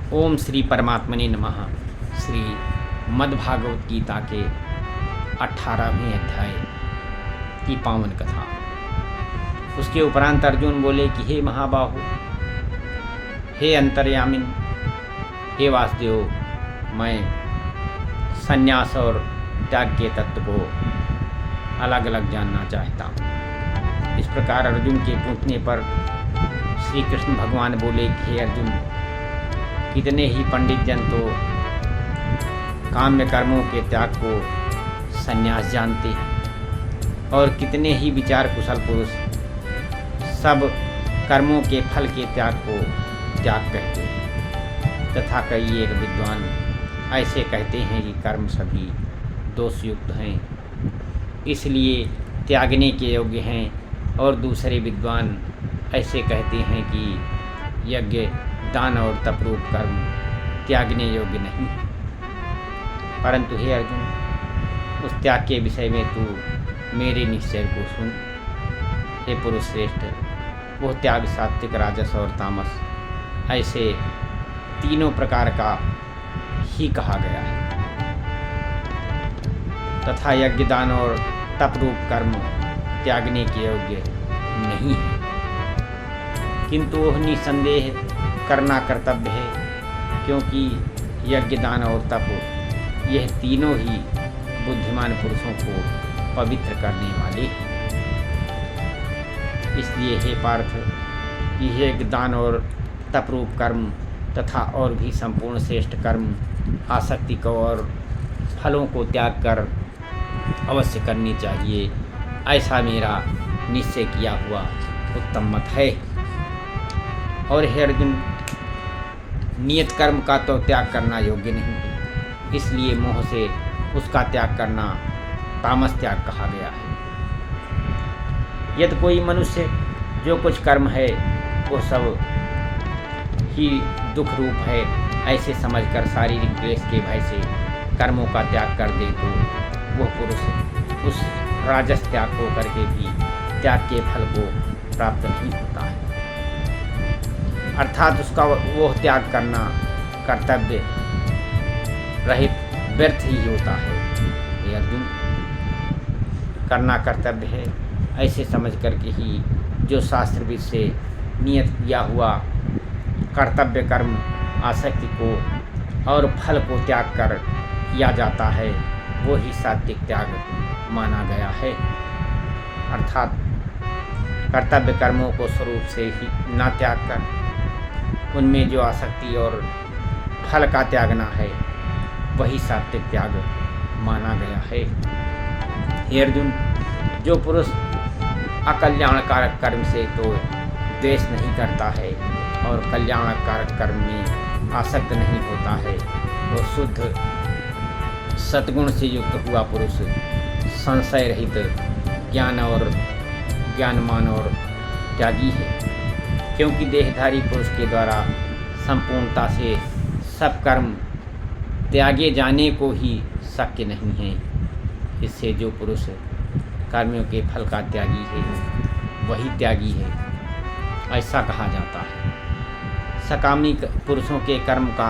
ओम श्री परमात्मने नमः। श्री मद्भागवत गीता के 18वें अध्याय की पावन कथा। उसके उपरांत अर्जुन बोले कि हे महाबाहु, हे अंतर्यामिन, हे वासुदेव, मैं संन्यास और त्याग के तत्व को अलग अलग जानना चाहता हूँ। इस प्रकार अर्जुन के पूछने पर श्री कृष्ण भगवान बोले कि हे अर्जुन, कितने ही पंडित जन तो काम्य कर्मों के त्याग को संन्यास जानते हैं और कितने ही विचार कुशल पुरुष सब कर्मों के फल के त्याग को त्याग कहते हैं, तथा कई एक विद्वान ऐसे कहते हैं कि कर्म सभी दोषयुक्त हैं, इसलिए त्यागने के योग्य हैं, और दूसरे विद्वान ऐसे कहते हैं कि यज्ञ, दान और तपरूप कर्म त्यागने योग्य नहीं। परंतु हे अर्जुन, उस त्याग के विषय में तू मेरे निश्चय को सुन। हे पुरुष श्रेष्ठ, वो त्याग सात्विक, राजस और तामस ऐसे तीनों प्रकार का ही कहा गया है, तथा यज्ञ, दान और तपरूप कर्म त्यागने के योग्य नहीं है, किंतु वह निसंदेह करना कर्तव्य है, क्योंकि यज्ञ, दान और तप यह तीनों ही बुद्धिमान पुरुषों को पवित्र करने वाले हैं। इसलिए हे पार्थ, यह यज्ञ, दान और तपरूप कर्म तथा और भी संपूर्ण श्रेष्ठ कर्म आसक्ति को और फलों को त्याग कर अवश्य करनी चाहिए, ऐसा मेरा निश्चय किया हुआ उत्तम मत है। और हे अर्जुन, नियत कर्म का तो त्याग करना योग्य नहीं है, इसलिए मोह से उसका त्याग करना तामस त्याग कहा गया है। यदि कोई मनुष्य जो कुछ कर्म है वो सब ही दुख रूप है, ऐसे समझकर शारीरिक क्लेश के भय से कर्मों का त्याग कर दे तो वह पुरुष उस राजस त्याग को करके भी त्याग के फल को प्राप्त नहीं होता है, अर्थात उसका वो त्याग करना कर्तव्य रहित व्यर्थ ही होता है। ये अर्जुन, करना कर्तव्य है ऐसे समझ करके ही जो शास्त्र विद से नियत किया हुआ कर्तव्य कर्म आसक्ति को और फल को त्याग कर किया जाता है, वो ही सात्विक त्याग माना गया है, अर्थात कर्तव्य कर्मों को स्वरूप से ही ना त्याग कर उनमें जो आसक्ति और फल का त्यागना है वही सात्विक त्याग माना गया है। हे अर्जुन, जो पुरुष अकल्याणकारक कर्म से तो द्वेष नहीं करता है और कल्याणकारक कर्म में आसक्त नहीं होता है, वो शुद्ध सद्गुण से युक्त हुआ पुरुष संशय रहित ज्ञानमान और त्यागी है, क्योंकि देहधारी पुरुष के द्वारा संपूर्णता से सब कर्म त्यागे जाने को ही शक्य नहीं है। इससे जो पुरुष कर्मियों के फल का त्यागी है वही त्यागी है, ऐसा कहा जाता है। सकामी पुरुषों के कर्म का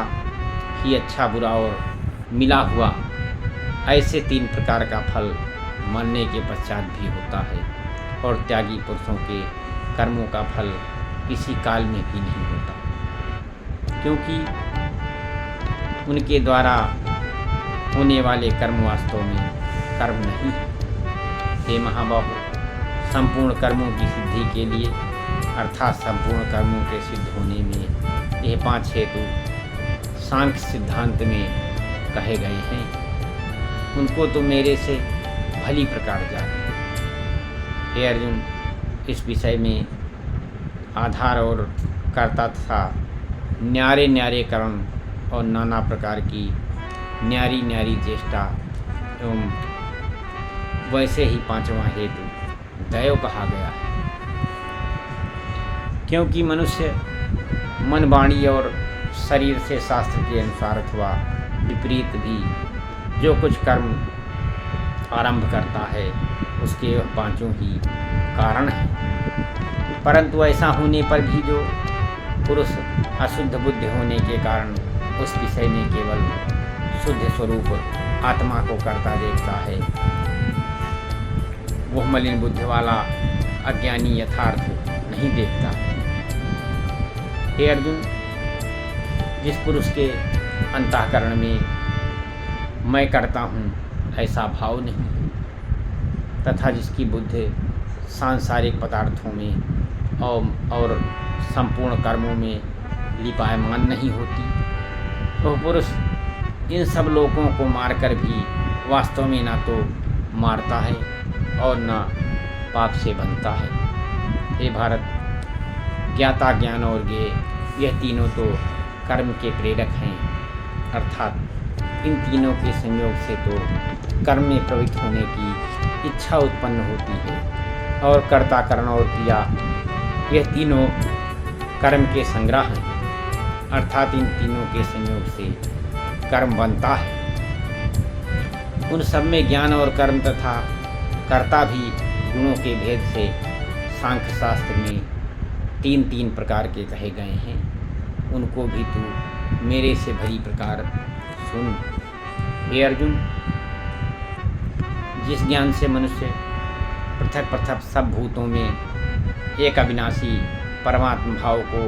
ही अच्छा, बुरा और मिला हुआ ऐसे 3 प्रकार का फल मरने के पश्चात भी होता है, और त्यागी पुरुषों के कर्मों का फल किसी काल में भी नहीं होता, क्योंकि उनके द्वारा होने वाले कर्म वास्तव में कर्म नहीं है। हे महाबाहु, संपूर्ण कर्मों की सिद्धि के लिए अर्थात संपूर्ण कर्मों के सिद्ध होने में यह 5 हेतु सांख्य सिद्धांत में कहे गए हैं, उनको तो मेरे से भली प्रकार जाने। हे अर्जुन, इस विषय में आधार और कर्ता तथा न्यारे न्यारे कर्म और नाना प्रकार की न्यारी न्यारी चेष्टा एवं वैसे ही 5वां हेतु दैव कहा गया है, क्योंकि मनुष्य मन, वाणी और शरीर से शास्त्र के अनुसार अथवा विपरीत भी जो कुछ कर्म आरंभ करता है उसके 5 ही कारण हैं। परंतु ऐसा होने पर भी जो पुरुष अशुद्ध बुद्धि होने के कारण उस विषय में केवल शुद्ध स्वरूप आत्मा को करता देखता है। वह मलिन बुद्धि वाला अज्ञानी यथार्थ नहीं देखता। हे अर्जुन, जिस पुरुष के अंतःकरण में मैं करता हूँ ऐसा भाव नहीं, तथा जिसकी बुद्धि सांसारिक पदार्थों में और संपूर्ण कर्मों में लिपायमान नहीं होती, वह पुरुष इन सब लोगों को मारकर भी वास्तव में ना तो मारता है और न पाप से बनता है। हे भारत, ज्ञाता, ज्ञान और ज्ञेय, यह तीनों तो कर्म के प्रेरक हैं, अर्थात इन तीनों के संयोग से तो कर्म में प्रवृत्त होने की इच्छा उत्पन्न होती है, और कर्ता, करण और क्रिया, यह तीनों कर्म के संग्रह हैं, अर्थात इन तीनों के संयोग से कर्म बनता है। उन सब में ज्ञान और कर्म तथा कर्ता भी गुणों के भेद से सांख्य शास्त्र में तीन तीन प्रकार के कहे गए हैं। उनको भी तू मेरे से भली प्रकार सुन। हे अर्जुन, जिस ज्ञान से मनुष्य पृथक पृथक सब भूतों में एक अविनाशी परमात्मा भाव को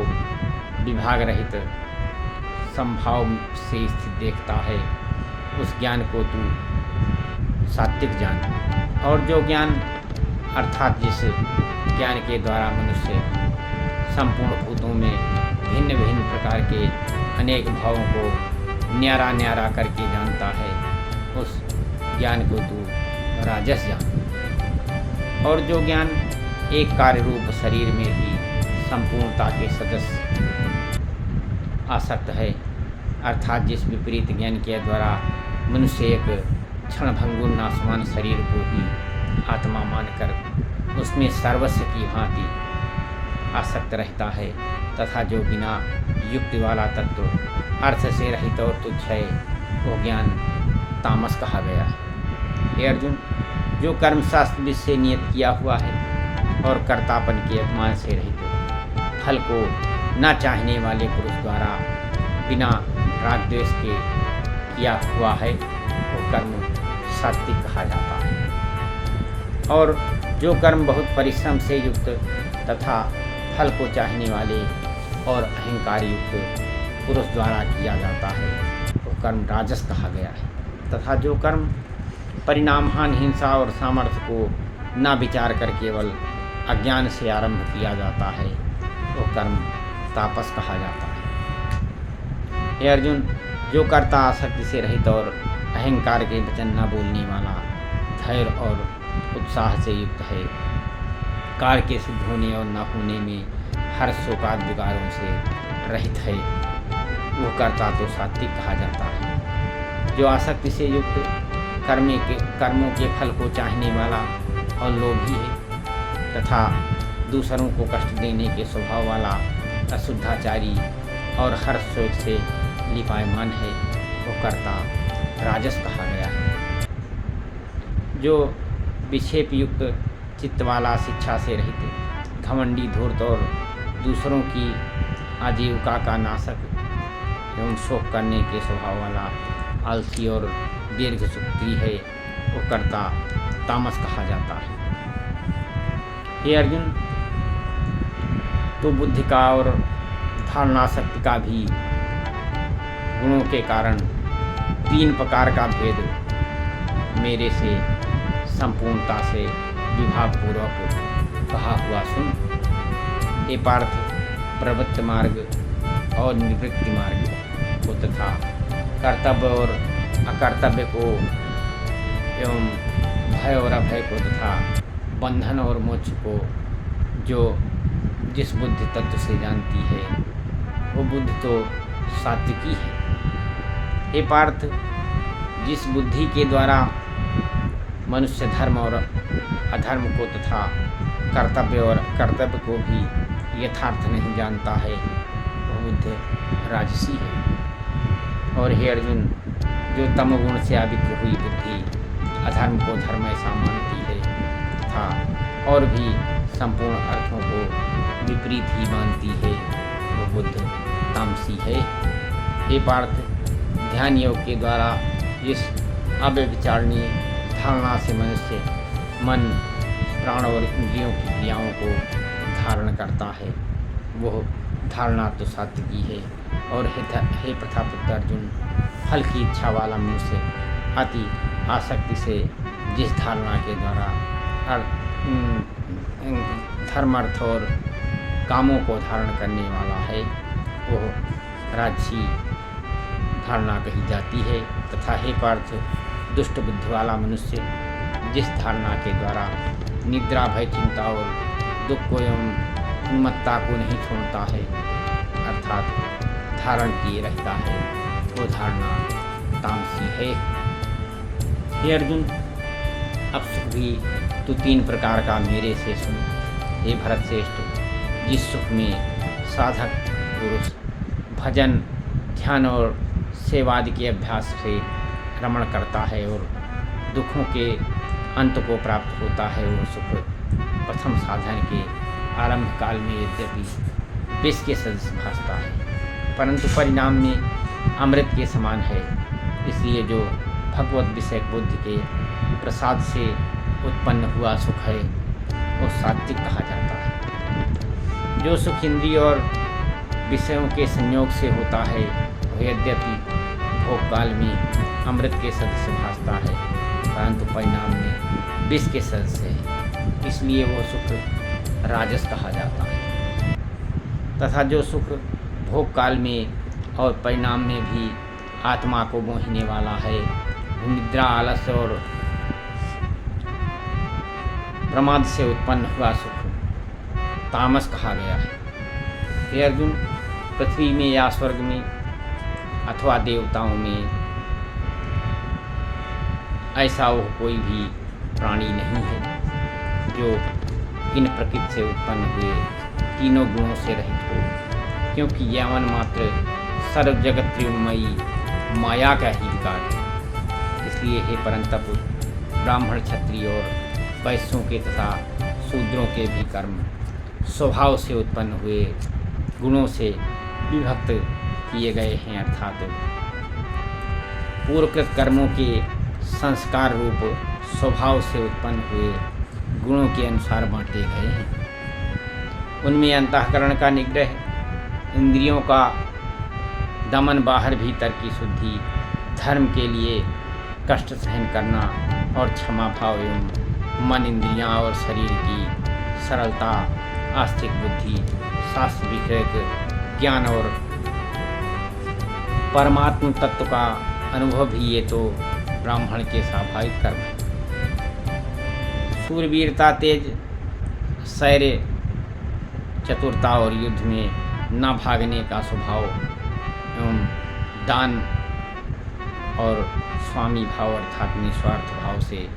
विभाग रहित संभाव से स्थित देखता है, उस ज्ञान को तू सात्विक जान। और जो ज्ञान अर्थात जिस ज्ञान के द्वारा मनुष्य संपूर्ण भूतों में भिन्न भिन्न प्रकार के अनेक भावों को न्यारा न्यारा करके जानता है, उस ज्ञान को तू राजस जान। और जो ज्ञान एक कार्य रूप शरीर में ही संपूर्णता के सदस्य आसक्त है, अर्थात जिस विपरीत ज्ञान के द्वारा मनुष्य एक क्षणभंगुर नाशवान शरीर को ही आत्मा मानकर उसमें सर्वस्व की भांति आसक्त रहता है, तथा जो बिना युक्ति वाला तत्व अर्थ से रहित और तुच्छ है, वो ज्ञान तामस कहा गया है। हे अर्जुन, जो कर्मशास्त्र विधि से नियत किया हुआ है और कर्तापन के अपमान से रहित फल को न चाहने वाले पुरुष द्वारा बिना राग द्वेष के किया हुआ है, वो कर्म सात्विक कहा जाता है। और जो कर्म बहुत परिश्रम से युक्त तथा फल को चाहने वाले और अहंकार युक्त पुरुष द्वारा किया जाता है, वो कर्म राजस कहा गया है। तथा जो कर्म परिणामहान हिंसा और सामर्थ्य को न विचार कर केवल अज्ञान से आरंभ किया जाता है, वो कर्म तापस कहा जाता है। हे अर्जुन, जो कर्ता आसक्ति से रहित और अहंकार के वचन न बोलने वाला, धैर्य और उत्साह से युक्त है, कार्य के सिद्ध होने और न होने में हर शोकाद विकारों से रहित है, वो कर्ता तो सात्विक कहा जाता है। जो आसक्ति से युक्त कर्मों के फल को चाहने वाला और लोभी है, तथा दूसरों को कष्ट देने के स्वभाव वाला अशुद्धाचारी और हर शोक से लिपायमान है, वो कर्ता राजस कहा गया है। जो विक्षेप युक्त चित्त वाला, शिक्षा से रहित, घमंडी, धूर्त और दूसरों की आजीविका का नाशक एवं शोक करने के स्वभाव वाला, आलसी और दीर्घ सुक्ति है, वो कर्ता तामस कहा जाता है। हे अर्जुन, तो बुद्धि का और धारणा शक्ति का भी गुणों के कारण तीन प्रकार का भेद मेरे से संपूर्णता से विभागपूर्वक कहा हुआ सुन। हे पार्थ, प्रवृत्त मार्ग और निवृत्ति मार्ग को तथा कर्तव्य और अकर्तव्य को एवं भय और अभय को तथा बंधन और मोक्ष को जो जिस बुद्धि तत्व से जानती है, वो बुद्धि तो सात्विकी है। हे पार्थ, जिस बुद्धि के द्वारा मनुष्य धर्म और अधर्म को तथा कर्तव्य और कर्तव्य को भी यथार्थ नहीं जानता है, वह बुद्धि राजसी है। और हे अर्जुन, जो तमोगुण से आविद्य हुई बुद्धि अधर्म को धर्म ऐसा मानती है तथा और भी संपूर्ण अर्थों को विपरीत ही मानती है, वह बुद्धि तामसी है। हे पार्थ, ध्यान योग के द्वारा जिस अव्यभिचारणीय धारणा से मनुष्य मन, प्राण और इंद्रियों की क्रियाओं को धारण करता है, वह धारणा तो सात्विकी है। और हे प्रथापुत्र अर्जुन, फल की इच्छा वाला मनुष्य अति आसक्ति से जिस धारणा के द्वारा धर्म, अर्थ और कामों को धारण करने वाला है, वह राजसी धारणा कही जाती है। तथा हे पार्थ, दुष्ट बुद्धि वाला मनुष्य जिस धारणा के द्वारा निद्रा, भय, चिंता और दुख को एवं उन्मत्ता को नहीं छोड़ता है, अर्थात धारण किए रहता है, वो धारणा तामसी है। हे अर्जुन, अब सुख भी तू 3 प्रकार का मेरे से सुन। हे भरत श्रेष्ठ, जिस सुख में साधक पुरुष भजन, ध्यान और सेवादि के अभ्यास से रमण करता है और दुखों के अंत को प्राप्त होता है, वो सुख प्रथम साधन के आरंभ काल में यद्यपि विष के सदृश भासता है, परंतु परिणाम में अमृत के समान है। इसलिए जो भगवत विषय बुद्धि के प्रसाद से उत्पन्न हुआ सुख है, वो सात्विक कहा जाता है। जो सुख इंद्रिय और विषयों के संयोग से होता है, वह यद्यपि भोग काल में अमृत के सदृश भासता है, परंतु परिणाम में विष के सदृश है, इसलिए वो सुख राजस कहा जाता है। तथा जो सुख भोग काल में और परिणाम में भी आत्मा को मोहने वाला है, निद्रा, आलस्य और प्रमाद से उत्पन्न हुआ सुख तामस कहा गया है। हे अर्जुन, पृथ्वी में या स्वर्ग में अथवा देवताओं में ऐसा वो कोई भी प्राणी नहीं है जो इन प्रकृति से उत्पन्न हुए तीनों गुणों से रहित हो, क्योंकि यवन मात्र सर्व जगत त्रिमयी माया का ही विकार है। इसलिए हे परंतप, ब्राह्मण, क्षत्रिय और वैश्यों के तथा शूद्रों के भी कर्म स्वभाव से उत्पन्न हुए गुणों से विभक्त किए गए हैं, अर्थात पूर्वकृत कर्मों के संस्कार रूप स्वभाव से उत्पन्न हुए गुणों के अनुसार बांटे गए हैं। उनमें अंतःकरण का निग्रह, इंद्रियों का दमन, बाहर भीतर की शुद्धि, धर्म के लिए कष्ट सहन करना और क्षमा भाव एवं मन, इंद्रियां और शरीर की सरलता, आस्तिक बुद्धि, शास्त्र विषयक ज्ञान और परमात्म तत्व का अनुभव भी ये तो ब्राह्मण के स्वाभाविक कर्म है। शूरवीरता, तेज, शौर्य, चतुरता और युद्ध में न भागने का स्वभाव एवं दान और स्वामी भाव अर्थात निस्वार्थ भाव से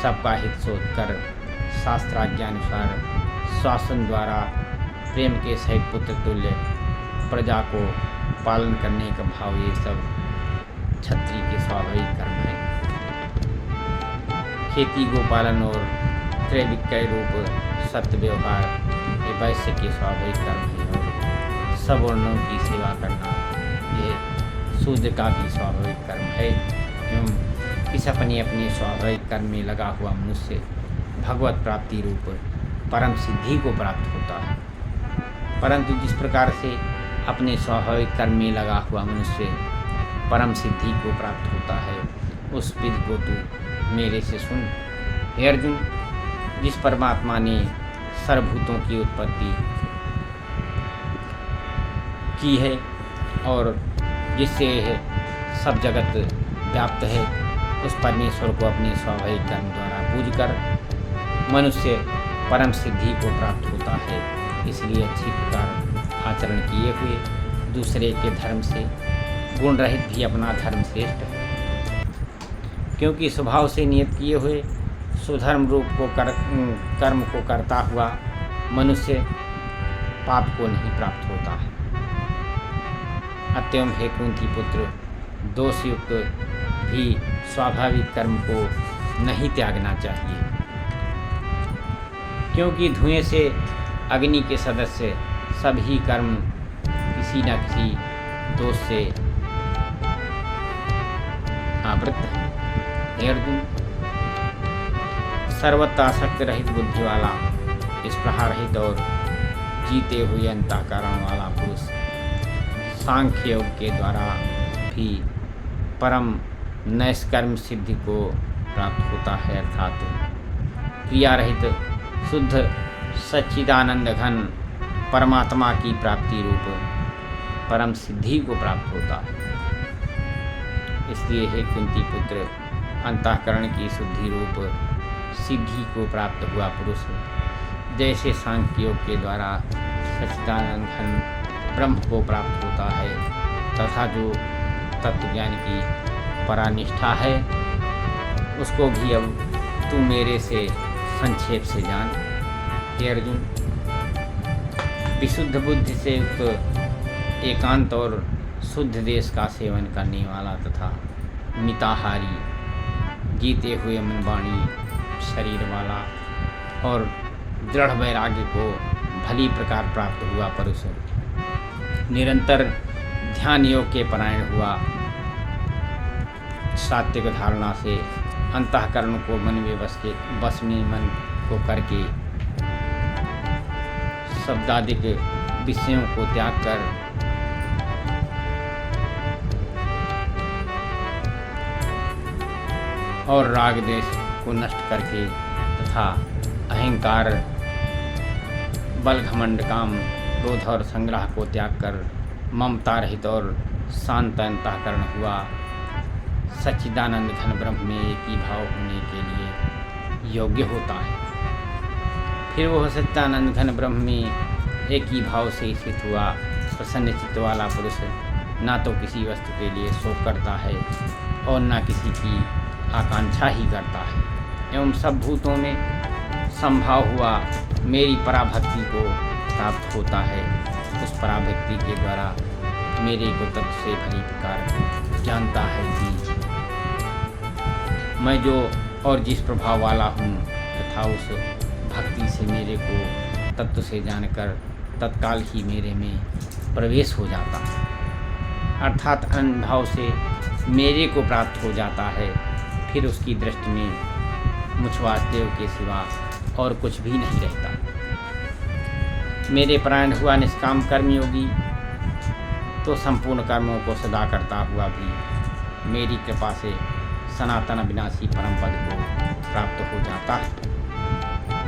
सबका हित सोचकर शास्त्राज्ञानुसार शासन द्वारा प्रेम के सहित पुत्र तुल्य प्रजा को पालन करने का भाव, ये सब क्षत्रिय के स्वाभाविक कर्म है। खेती, गोपालन और क्रय विक्रय रूप सत्य व्यवहार ये वैश्य के स्वाभाविक कर्म है। और सवर्णों की सेवा करना ये शूद्र का भी स्वाभाविक कर्म है। एवं इस अपने स्वाभाविक कर्म में लगा हुआ मनुष्य भगवत प्राप्ति रूप परम सिद्धि को प्राप्त होता है। परंतु जिस प्रकार से अपने स्वाभाविक कर्म में लगा हुआ मनुष्य परम सिद्धि को प्राप्त होता है, उस विधि को तू मेरे से सुन। हे अर्जुन, जिस परमात्मा ने सर्वभूतों की उत्पत्ति की है और जिससे सब जगत व्याप्त है, उस परमेश्वर को अपने स्वाभाविक कर्म द्वारा पूज कर मनुष्य परम सिद्धि को प्राप्त होता है। इसलिए अच्छी प्रकार आचरण किए हुए दूसरे के धर्म से गुण रहित भी अपना धर्म श्रेष्ठ है, क्योंकि स्वभाव से नियत किए हुए सुधर्म रूप को कर्म को करता हुआ मनुष्य पाप को नहीं प्राप्त होता है। अतएव हे कुंती पुत्र, दोषयुक्त भी स्वाभाविक कर्म को नहीं त्यागना चाहिए, क्योंकि धुएं से अग्नि के सदस्य सभी कर्म किसी न किसी दोष से आवृत है। हे अर्जुन, सर्वत्र आसक्त रहित बुद्धि वाला, स्पृहा रहित और जीते हुए अंतःकरण वाला पुरुष सांख्य योग के द्वारा भी परम नैष्कर्म सिद्धि को प्राप्त होता है, अर्थात क्रिया रहित शुद्ध सच्चिदानंद घन परमात्मा की प्राप्ति रूप परम सिद्धि को प्राप्त होता है। इसलिए हे कुंती पुत्र, अंतःकरण की शुद्धि रूप सिद्धि को प्राप्त हुआ पुरुष जैसे सांख्य योग के द्वारा सच्चिदानंद घन ब्रह्म को प्राप्त होता है, तथा जो तत्वज्ञान की परानिष्ठा है उसको भी अब तू मेरे से संक्षेप से जान। हे अर्जुन, विशुद्ध बुद्धि से युक्त एकांत और शुद्ध देश का सेवन करने वाला तथा मिताहारी, जीते हुए मन वाणी शरीर वाला और दृढ़ वैराग्य को भली प्रकार प्राप्त हुआ पुरुष निरंतर ध्यान योग के परायण हुआ, सात्विक धारणा से अंतःकरण को मन में बस में मन को करके शब्दादिक विषयों को त्याग कर और राग द्वेष को नष्ट करके तथा अहंकार, बल, घमंड, काम, क्रोध और संग्रह को त्याग कर ममता रहित और शांत अंतःकरण हुआ, सच्चिदानंद घन ब्रह्म में एक ही भाव होने के लिए योग्य होता है। फिर वह सच्चिदानंद घन ब्रह्म में एक ही भाव से स्थित हुआ प्रसन्न चित्त वाला पुरुष ना तो किसी वस्तु के लिए शोक करता है और ना किसी की आकांक्षा ही करता है, एवं सब भूतों में संभाव हुआ मेरी पराभक्ति को प्राप्त होता है। उस पराभक्ति के द्वारा मेरे को तत्व से भली प्रकार जानता है कि मैं जो और जिस प्रभाव वाला हूँ, तथा उस भक्ति से मेरे को तत्व से जानकर तत्काल ही मेरे में प्रवेश हो जाता है, अर्थात अनुभव से मेरे को प्राप्त हो जाता है। फिर उसकी दृष्टि में मुझ वासुदेव के सिवा और कुछ भी नहीं रहता। मेरे परायण हुआ निष्काम कर्मयोगी तो संपूर्ण कर्मों को सदा करता हुआ भी मेरी कृपा से सनातन अविनाशी परम पद को प्राप्त हो जाता है।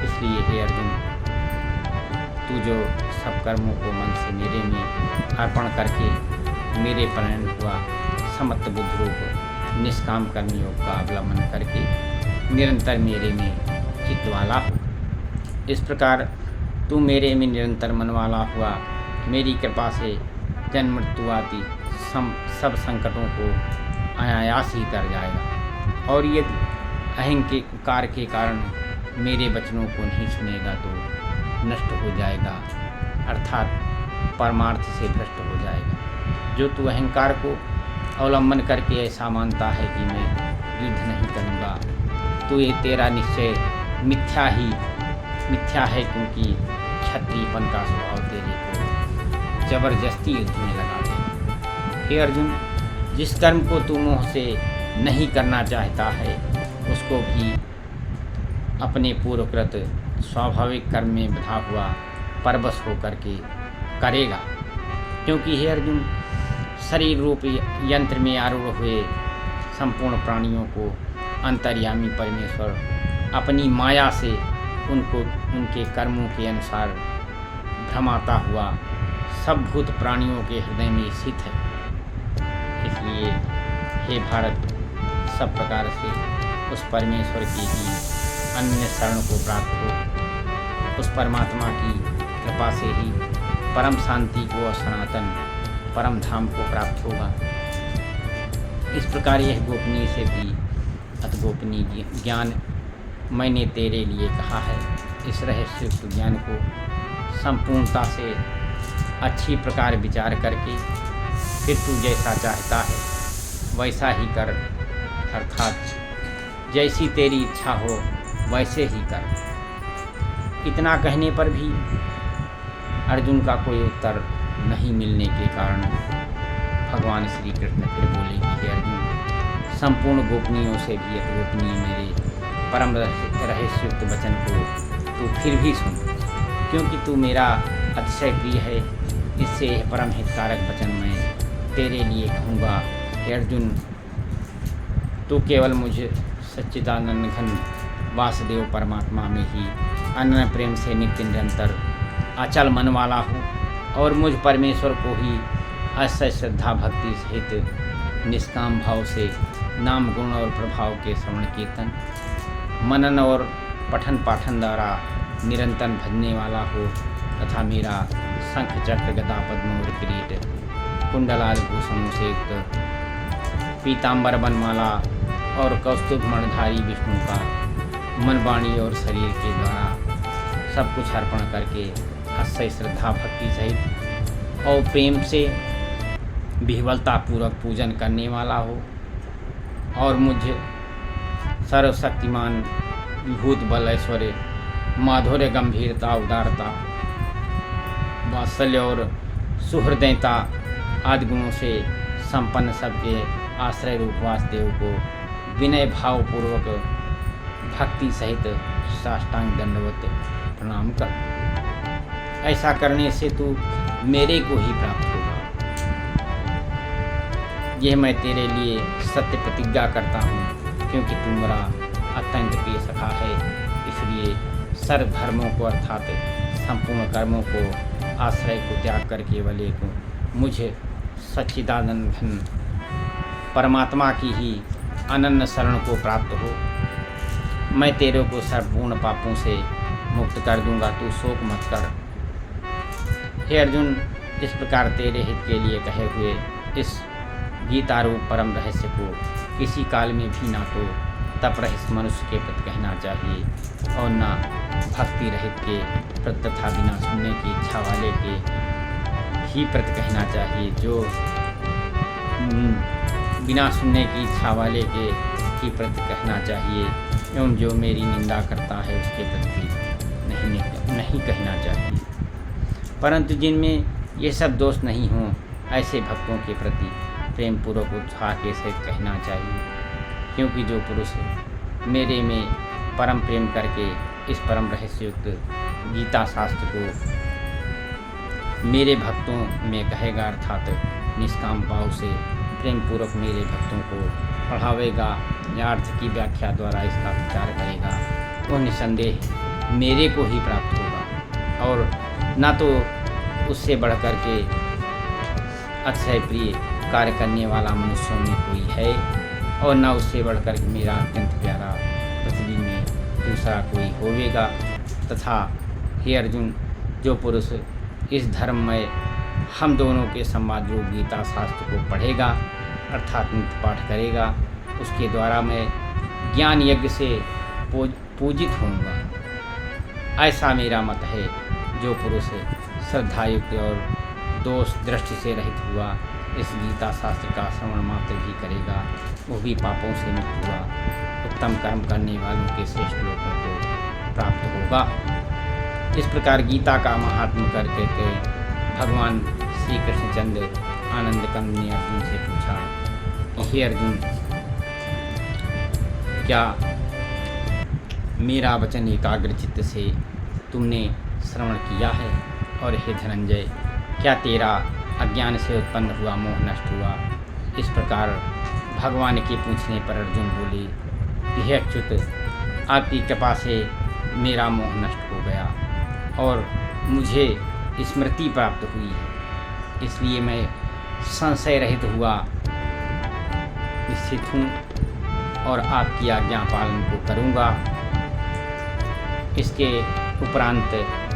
इसलिए हे अर्जुन, तू जो सब कर्मों को मन से मेरे में अर्पण करके मेरे परायण हुआ समत्व बुद्धि रूप निष्काम कर्मयोग का अवलंबन करके निरंतर मेरे में चित्त वाला हो, इस प्रकार तू मेरे में निरंतर मन वाला हुआ मेरी कृपा से जन्म मृत्यु आदि सब संकटों को अनायास ही कर जाएगा। और यदि अहंकार के कारण मेरे वचनों को नहीं सुनेगा तो नष्ट हो जाएगा, अर्थात परमार्थ से भ्रष्ट हो जाएगा। जो तू अहंकार को अवलंबन करके ऐसा मानता है कि मैं युद्ध नहीं करूँगा, तो ये तेरा निश्चय मिथ्या है, क्योंकि क्षत्रियपन का स्वभाव तेरे को जबरदस्ती युद्ध में लगा दे। हे अर्जुन, जिस कर्म को तू मोह से नहीं करना चाहता है उसको भी अपने पूर्वकृत स्वाभाविक कर्म में बधा हुआ परवश होकर के करेगा, क्योंकि हे अर्जुन, शरीर रूप यंत्र में आरूढ़ हुए संपूर्ण प्राणियों को अंतर्यामी परमेश्वर अपनी माया से उनको उनके कर्मों के अनुसार भ्रमाता हुआ सब भूत प्राणियों के हृदय में स्थित है। इसलिए हे भारत, सब प्रकार से उस परमेश्वर की ही अन्य शरण को प्राप्त हो, उस परमात्मा की कृपा से ही परम शांति को और सनातन परम धाम को प्राप्त होगा। इस प्रकार यह गोपनीय से भी अतिगोपनीय ज्ञान मैंने तेरे लिए कहा है। इस रहस्य ज्ञान को संपूर्णता से अच्छी प्रकार विचार करके फिर तू जैसा चाहता है वैसा ही कर, अर्थात जैसी तेरी इच्छा हो वैसे ही कर। इतना कहने पर भी अर्जुन का कोई उत्तर नहीं मिलने के कारण भगवान श्री कृष्ण फिर बोले कि हे अर्जुन, संपूर्ण गोपनीयों से भी अति गोपनीय मेरे परम रहस्युक्त वचन को तू फिर भी सुन, क्योंकि तू मेरा अतिशय प्रिय है। इससे यह परम हितकारक वचन मैं तेरे लिए कहूँगा। हे अर्जुन, तू केवल मुझ सच्चिदानंद घन वासुदेव परमात्मा में ही अनन्य प्रेम से नित्य निरंतर अचल मन वाला हो और मुझ परमेश्वर को ही अक्षय श्रद्धा भक्ति सहित निष्काम भाव से नाम गुण और प्रभाव के श्रवण कीर्तन मनन और पठन पाठन द्वारा निरंतर भजने वाला हो, तथा मेरा शंख चक्र गदा पद्म और किरीट कुंडलादि भूषणों से युक्त पीताम्बर बनमाला और कौस्तुभ मणिधारी विष्णु का मन वाणी और शरीर के द्वारा सब कुछ अर्पण करके अक्षय श्रद्धा भक्ति सहित और प्रेम से विह्वलतापूर्वक पूजन करने वाला हो और मुझे सर्वशक्तिमान विभूत बल ऐश्वर्य माधुर्य गंभीरता उदारता वात्सल्य और सुहृदयता आदि गुणों से संपन्न सबके आश्रय रूप वासुदेव को विनय भावपूर्वक भक्ति सहित साष्टांग दंडवत प्रणाम कर। ऐसा करने से तू मेरे को ही प्राप्त होगा। यह मैं तेरे लिए सत्य प्रतिज्ञा करता हूँ, क्योंकि तू मेरा अत्यंत प्रिय सखा है। इसलिए सर्व धर्मों को अर्थात संपूर्ण कर्मों को आश्रय को त्याग कर केवल एक मुझे सच्चिदानंद घन परमात्मा की ही अनन्य शरण को प्राप्त हो। मैं तेरे को सर्वपूर्ण पापों से मुक्त कर दूंगा, तू शोक मत कर। हे अर्जुन, इस प्रकार तेरे हित के लिए कहे हुए इस गीतारूप परम रहस्य को किसी काल में भी ना तो तप रहित मनुष्य के प्रति कहना चाहिए और ना भक्ति रहित के प्रति तथा बिना सुनने की इच्छा वाले के ही प्रति कहना चाहिए। जो बिना सुनने की इच्छा वाले के ही प्रति कहना चाहिए एवं जो मेरी निंदा करता है उसके प्रति नहीं कहना चाहिए। परंतु जिनमें ये सब दोष नहीं हों ऐसे भक्तों के प्रति प्रेम पूर्वक उत्साह के सहित कहना चाहिए, क्योंकि जो पुरुष मेरे में परम प्रेम करके इस परम रहस्ययुक्त गीता शास्त्र को मेरे भक्तों में कहेगा, अर्थात निष्काम भाव से प्रेम पूर्वक मेरे भक्तों को पढ़ावेगा या अर्थ की व्याख्या द्वारा इसका विचार करेगा, वो निसंदेह मेरे को ही प्राप्त होगा। और ना तो उससे बढ़कर के अतिशय प्रिय कार्य करने वाला मनुष्यों में कोई है और न उससे बढ़कर के मेरा अत्यंत प्यारा पृथ्वी में दूसरा कोई होवेगा। तथा हे अर्जुन, जो पुरुष इस धर्म में हम दोनों के संवाद रूप गीता शास्त्र को पढ़ेगा अर्थात नित्य पाठ करेगा, उसके द्वारा मैं ज्ञान यज्ञ से पूजित होऊंगा। ऐसा मेरा मत है। जो पुरुष श्रद्धायुक्त और दोष दृष्टि से रहित हुआ इस गीता शास्त्र का श्रवण मात्र भी करेगा, वो भी पापों से मुक्त हुआ उत्तम कर्म करने वालों के श्रेष्ठ लोगों को प्राप्त होगा। इस प्रकार गीता का महात्म्य करके के भगवान श्री कृष्णचंद्र आनंद कंद ने अर्जुन से पूछा कि हे अर्जुन, क्या मेरा वचन एकाग्र चित्त से तुमने श्रवण किया है? और हे धनंजय, क्या तेरा अज्ञान से उत्पन्न हुआ मोह नष्ट हुआ? इस प्रकार भगवान के पूछने पर अर्जुन बोले, हे अच्युत, आपकी कृपा से मेरा मोह नष्ट हो गया और मुझे स्मृति प्राप्त हुई है, इसलिए मैं संशय रहित हुआ स्थित हूँ और आपकी आज्ञा पालन को करूँगा। इसके उपरांत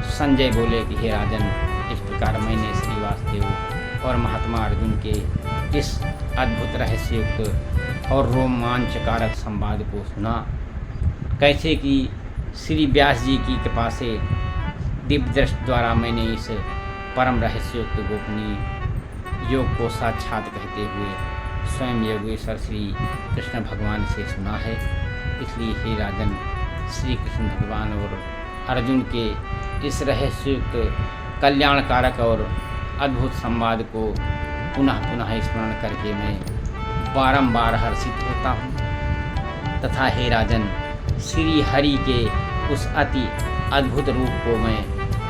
संजय बोले कि हे राजन, इस प्रकार मैंने श्री वासुदेव और महात्मा अर्जुन के इस अद्भुत रहस्ययुक्त और रोमांचकारक संवाद को सुना, कैसे कि श्री व्यास जी की कृपा से दिव्य दृष्टि द्वारा मैंने इस परम रहस्ययुक्त गोपनीय योग को साक्षात कहते हुए स्वयं योगेश्वर श्री कृष्ण भगवान से सुना है। इसलिए हे राजन, श्री कृष्ण भगवान और अर्जुन के इस रहस्ययुक्त कल्याणकारक और अद्भुत संवाद को पुनः पुनः स्मरण करके मैं बारंबार हर्षित होता हूँ तथा हे राजन, श्री हरि के उस अति अद्भुत रूप को मैं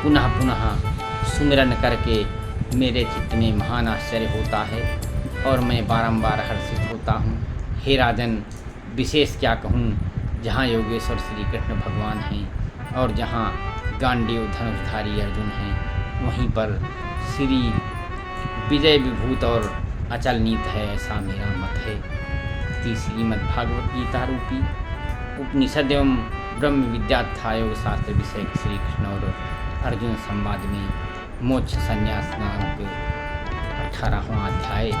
पुनः पुनः सुमिरन करके मेरे चित्त में महान आश्चर्य होता है और मैं बारंबार हर्षित होता हूँ। हे राजन, विशेष क्या कहूँ, जहाँ योगेश्वर श्री कृष्ण भगवान हैं और जहाँ गांडीव धनुषधारी अर्जुन हैं, वहीं पर श्री विजय विभूत और अचल नीत है, ऐसा मेरा मत है कि श्रीमद्भागवत गीता रूपी उपनिषद एवं ब्रह्म विद्याध्या योग शास्त्र विषय श्री कृष्ण और अर्जुन संवाद में मोक्ष संन्यास नामक 18वां अध्याय।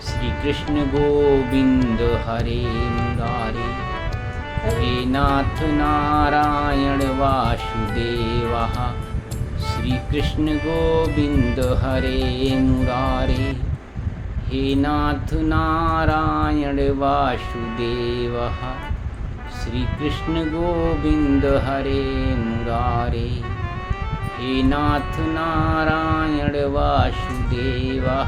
श्री कृष्ण गोविंद हरे मुरारे, हे नाथ नारायण वासुदेवा, श्री कृष्ण गोविंद हरे मुरारे, हे नाथ नारायण वासुदेवा, श्री कृष्ण गोविंद हरे मुरारे, हे नाथ नारायण वासुदेवा।